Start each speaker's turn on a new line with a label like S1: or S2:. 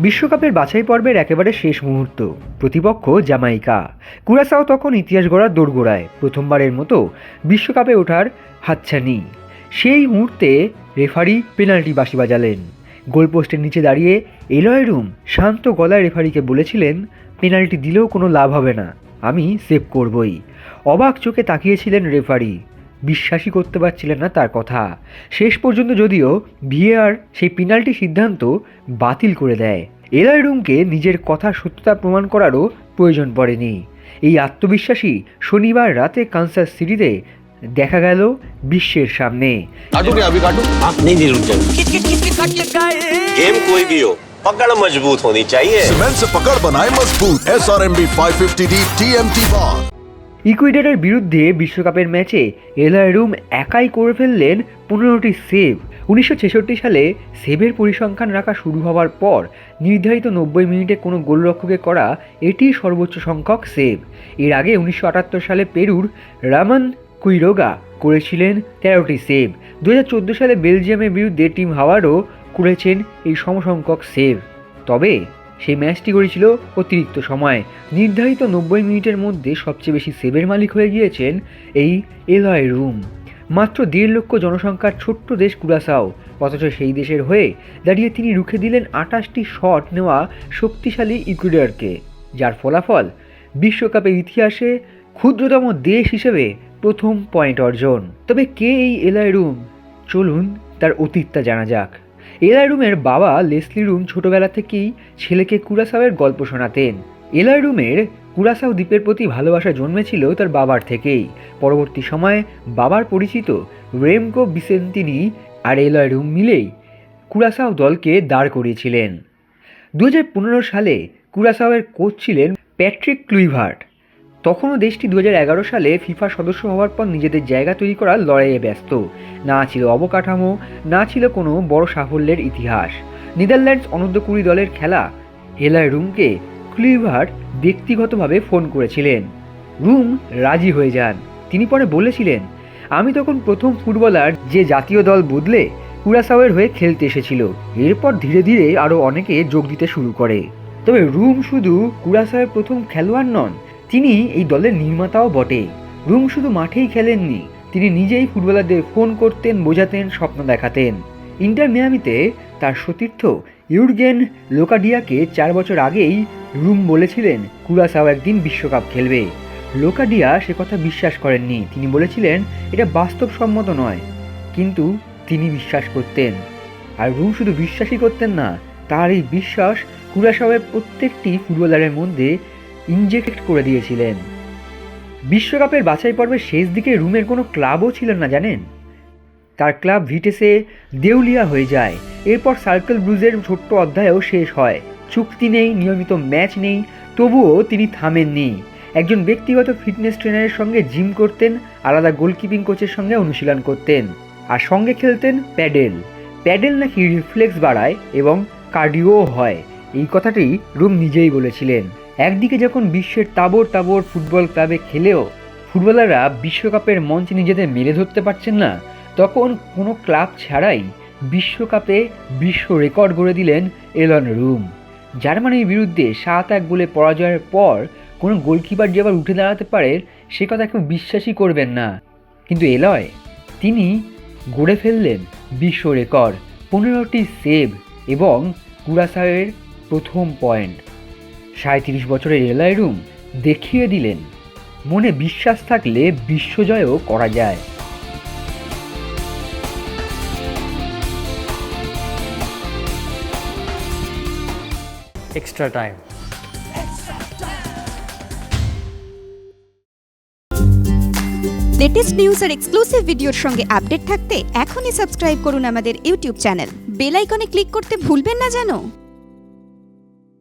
S1: বিশ্বকাপের বাছাই পর্বের একেবারে শেষ মুহূর্ত, প্রতিপক্ষ জামাইকা। কুরাসাও তখন ইতিহাস গড়ার দোরগোড়ায়, প্রথমবারের মতো বিশ্বকাপে ওঠার হাতছানি। সেই মুহূর্তে রেফারি পেনাল্টি বাঁশি বাজালেন। গোলপোস্টের নিচে দাঁড়িয়ে এলয় রুম শান্ত গলায় রেফারিকে বলেছিলেন, পেনাল্টি দিলেও কোনো লাভ হবে না, আমি সেভ করবই। অবাক চোখে তাকিয়েছিলেন রেফারি, বিশ্বাসই করতে পারছিলেন না তার কথা। শেষ পর্যন্ত যদিও ভিএআর সেই পেনাল্টি সিদ্ধান্ত বাতিল করে দেয়। এলয় রুমকে নিজের কথার সত্যতা প্রমাণ করারও প্রয়োজন পড়েনি। এই আত্মবিশ্বাসী শনিবার রাতে কানসাস সিটিতে দেখা গেল বিশ্বের সামনে।
S2: गेम कोई भी हो, पकड़ मजबूत होनी चाहिए।
S3: सीमेंट से पकड़ बनाए मजबूत SRMB 550D TMT bar।
S1: ইকুয়েডরের বিরুদ্ধে বিশ্বকাপের ম্যাচে এলয় রুম একাই করে ফেললেন 15টি সেভ। 1966 সালে সেভের পরিসংখ্যান রাখা শুরু হওয়ার পর নির্ধারিত 90 মিনিটে কোনো গোলরক্ষকে করা এটি সর্বোচ্চ সংখ্যক সেভ। এর আগে 1978 সালে পেরুর রামন কুইরোগা করেছিলেন 13টি সেভ। 2014 সালে বেলজিয়ামের বিরুদ্ধে টিম হাওয়ার্ডও করেছেন এই সমসংখ্যক সেভ। তবে সেই ম্যাচটি গড়িয়েছিল অতিরিক্ত সময়। নির্ধারিত 90 মিনিটের মধ্যে সবচেয়ে বেশি সেভের মালিক হয়ে গিয়েছেন এই এলয় রুম। মাত্র 1.5 লক্ষ জনসংখ্যার ছোট্ট দেশ কুরাসাও, অথচ সেই দেশের হয়ে দাঁড়িয়ে তিনি রুখে দিলেন 28টি শট নেওয়া শক্তিশালী ইকুয়েডরকে, যার ফলাফল বিশ্বকাপের ইতিহাসে ক্ষুদ্রতম দেশ হিসেবে প্রথম পয়েন্ট অর্জন। তবে কে এই এলয় রুম? চলুন তার অতীতটা জানা যাক। এলয় রুমের বাবা লেসলি রুম ছোটবেলা থেকেই ছেলেকে কুরাসাওয়ের গল্প শোনাতেন। এলয় রুমের কুরাসাও দ্বীপের প্রতি ভালোবাসা জন্মেছিল তার বাবার থেকেই। পরবর্তী সময়ে বাবার পরিচিত রেমকো ভিসেন্তিনি আর এলয় রুম মিলেই কুরাসাও দলকে দাঁড় করিয়েছিলেন। 2015 সালে কুরাসাওয়ের কোচ ছিলেন প্যাট্রিক ক্লুইভার্ট। তখনও দেশটি 2011 সালে ফিফা সদস্য হওয়ার পর নিজেদের জায়গা তৈরি করার লড়াইয়ে ব্যস্ত। না ছিল অবকাঠামো, না ছিল কোনো বড় সাফল্যের ইতিহাস। নেদারল্যান্ডস অনূর্ধ্ব 20 দলের খেলা এলয় রুমকে ক্লুইভার্ট ব্যক্তিগতভাবে ফোন করেছিলেন। রুম রাজি হয়ে যান। তিনি পরে বলেছিলেন, আমি তখন প্রথম ফুটবলার যে জাতীয় দল বদলে কুরাসাওয়ের হয়ে খেলতে এসেছিল। এরপর ধীরে ধীরে আরও অনেকে যোগ দিতে শুরু করে। তবে রুম শুধু কুরাসাওয়ের প্রথম খেলোয়াড় নন, তিনি এই দলের নির্মাতাও বটে। রুম শুধু মাঠেই খেলেননি, তিনি নিজেই ফুটবলারদের ফোন করতেন, বোঝাতেন, স্বপ্ন দেখাতেন। ইন্টার মিয়ামিতে তার সতীর্থ ইউরগেন লোকাডিয়াকে 4 বছর আগেই রুম বলেছিলেন কুরাসাও একদিন বিশ্বকাপ খেলবে। লোকাডিয়া সে কথা বিশ্বাস করেননি। তিনি বলেছিলেন এটা বাস্তবসম্মত নয়, কিন্তু তিনি বিশ্বাস করতেন। আর রুম শুধু বিশ্বাসই করতেন না, তার এই বিশ্বাস কুরাসাওয়ের প্রত্যেকটি ফুটবলারের মধ্যে ইনজেক্ট করে দিয়েছিলেন। বিশ্বকাপের বাছাই পর্বের শেষ দিকে রুমের কোনো ক্লাবও ছিলেন না, জানেন? তার ক্লাব ভিটেসে দেউলিয়া হয়ে যায়। এরপর সার্কেল ব্লুজের ছোট্ট অধ্যায়ও শেষ হয়। চুক্তি নেই, নিয়মিত ম্যাচ নেই, তবুও তিনি থামেননি। একজন ব্যক্তিগত ফিটনেস ট্রেনারের সঙ্গে জিম করতেন, আলাদা গোলকিপিং কোচের সঙ্গে অনুশীলন করতেন, আর সঙ্গে খেলতেন প্যাডেল। প্যাডেল নাকি রিফ্লেক্স বাড়ায় এবং কার্ডিও হয়, এই কথাটি রুম নিজেই বলেছিলেন। একদিকে যখন বিশ্বের তাবড় তাবড় ফুটবল ক্লাবে খেলেও ফুটবলাররা বিশ্বকাপের মঞ্চে নিজেদের মেলে ধরতে পারছেন না, তখন কোনো ক্লাব ছাড়াই বিশ্বকাপে বিশ্ব রেকর্ড গড়ে দিলেন এলয় রুম। জার্মানির বিরুদ্ধে 7-1 গোলে পরাজয়ের পর কোনো গোলকিপার যে আবার উঠে দাঁড়াতে পারে, সে কথা কেউ বিশ্বাসই করবেন না। কিন্তু এলয়, তিনি গড়ে ফেললেন বিশ্ব রেকর্ড, 15টি সেভ এবং কুরাসাওয়ের প্রথম পয়েন্ট। 37 বছরের এলয় রুম দেখিয়ে দিলেন, মনে বিশ্বাস থাকলে বিশ্বজয়ও করা যায়।
S4: Extra time.
S5: লেটেস্ট নিউজ আর এক্সক্লুসিভ ভিডিওর সঙ্গে আপডেট থাকতে এখনই সাবস্ক্রাইব করুন আমাদের ইউটিউব চ্যানেল। বেল আইকনে ক্লিক করতে ভুলবেন না যেন।